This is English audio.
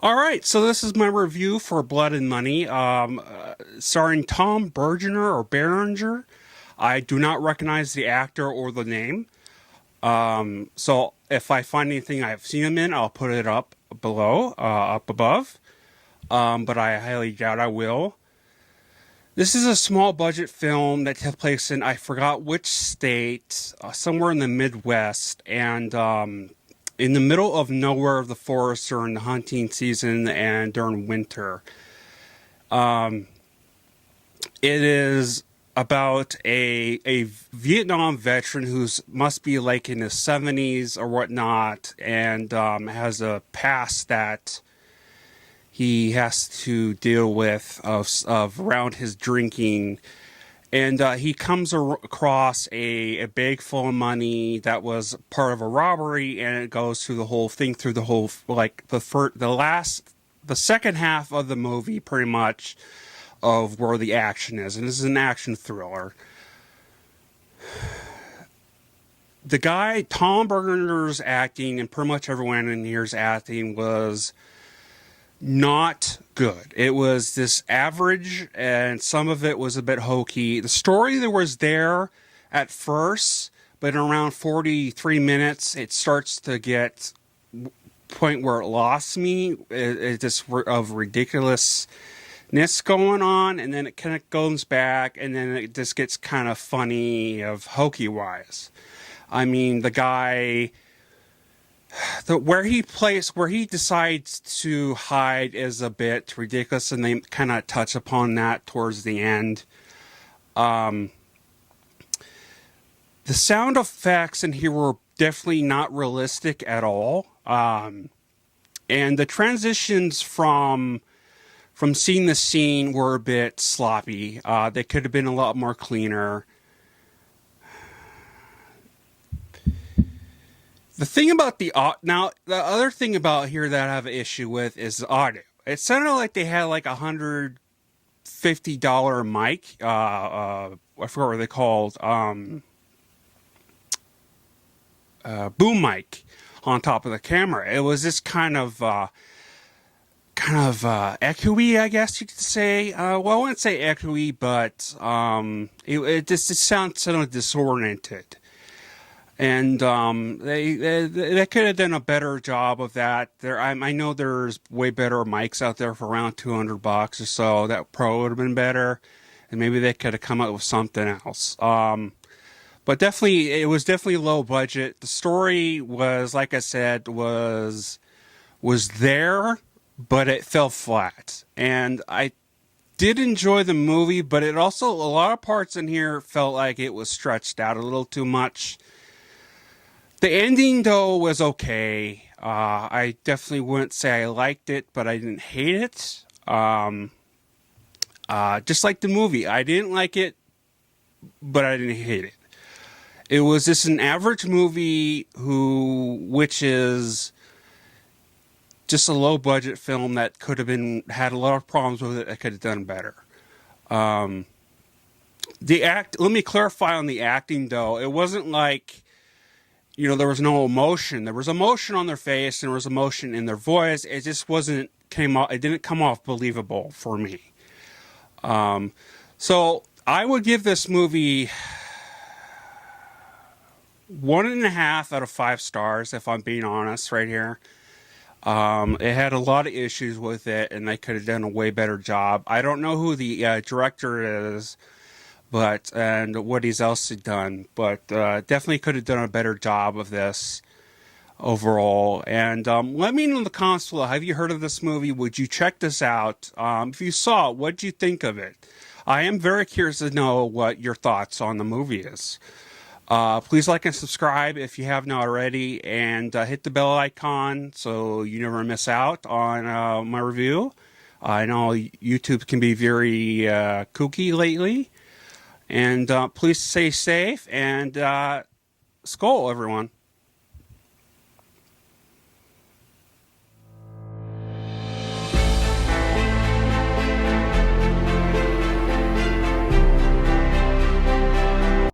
All right, so this is my review for Blood and Money, starring Tom Bergener or Berenger. I do not recognize the actor or the name. So if I find anything I've seen him in, I'll put it up below, up above. But I highly doubt I will. This is a small budget film that takes place in, I forgot which state, somewhere in the Midwest, and in the middle of nowhere of the forest during the hunting season and during winter. It is about a Vietnam veteran who's must be like in his 70s or whatnot, and has a past that he has to deal with of around his drinking. And he comes across a bag full of money that was part of a robbery, and it goes through the whole thing, through the whole, like, the second half of the movie, pretty much, of where the action is. And this is an action thriller. The guy, Tom Bergener's acting, and pretty much everyone in here's acting, was not good. It was this average, and some of it was a bit hokey. The story that was there at first, but in around 43 minutes, it starts to get point where it lost me. It just of ridiculousness going on, and then it kind of goes back, and then it just gets kind of funny of hokey wise. I mean, the guy, where he decides to hide is a bit ridiculous, and they kind of touch upon that towards the end. The sound effects in here were definitely not realistic at all. And the transitions from scene to scene were a bit sloppy. They could have been a lot more cleaner. The thing about the other thing about here that I have an issue with is the audio. It sounded like they had like $150 mic. I forgot what they're called. Boom mic on top of the camera. It was just kind of echoey, I guess you could say. Well, I wouldn't say echoey, but it sounded disoriented. And they could have done a better job of that. I know there's way better mics out there for around $200 or so. That probably would have been better, and maybe they could have come up with something else. But definitely, it was definitely low budget. The story was, like I said, was there, but it fell flat. And I did enjoy the movie, but it also, a lot of parts in here felt like it was stretched out a little too much. The ending, though, was okay. I definitely wouldn't say I liked it, but I didn't hate it. Just like the movie. I didn't like it, but I didn't hate it. It was just an average movie which is just a low-budget film that could have had a lot of problems with it. I could have done better. Let me clarify on the acting, though. It wasn't like, there was no emotion. There was emotion on their face, and there was emotion in their voice. It just it didn't come off believable for me. So I would give this movie 1.5 out of 5 stars, if I'm being honest right here. It had a lot of issues with it, and they could have done a way better job. I don't know who the director is, and what he's else done, but definitely could have done a better job of this overall. And let me know in the comments below, have you heard of this movie? Would you check this out? If you saw it, what did you think of it? I am very curious to know what your thoughts on the movie is. Please like and subscribe if you have not already, and hit the bell icon so you never miss out on my review. I know YouTube can be very kooky lately. And please stay safe, and Skål, everyone.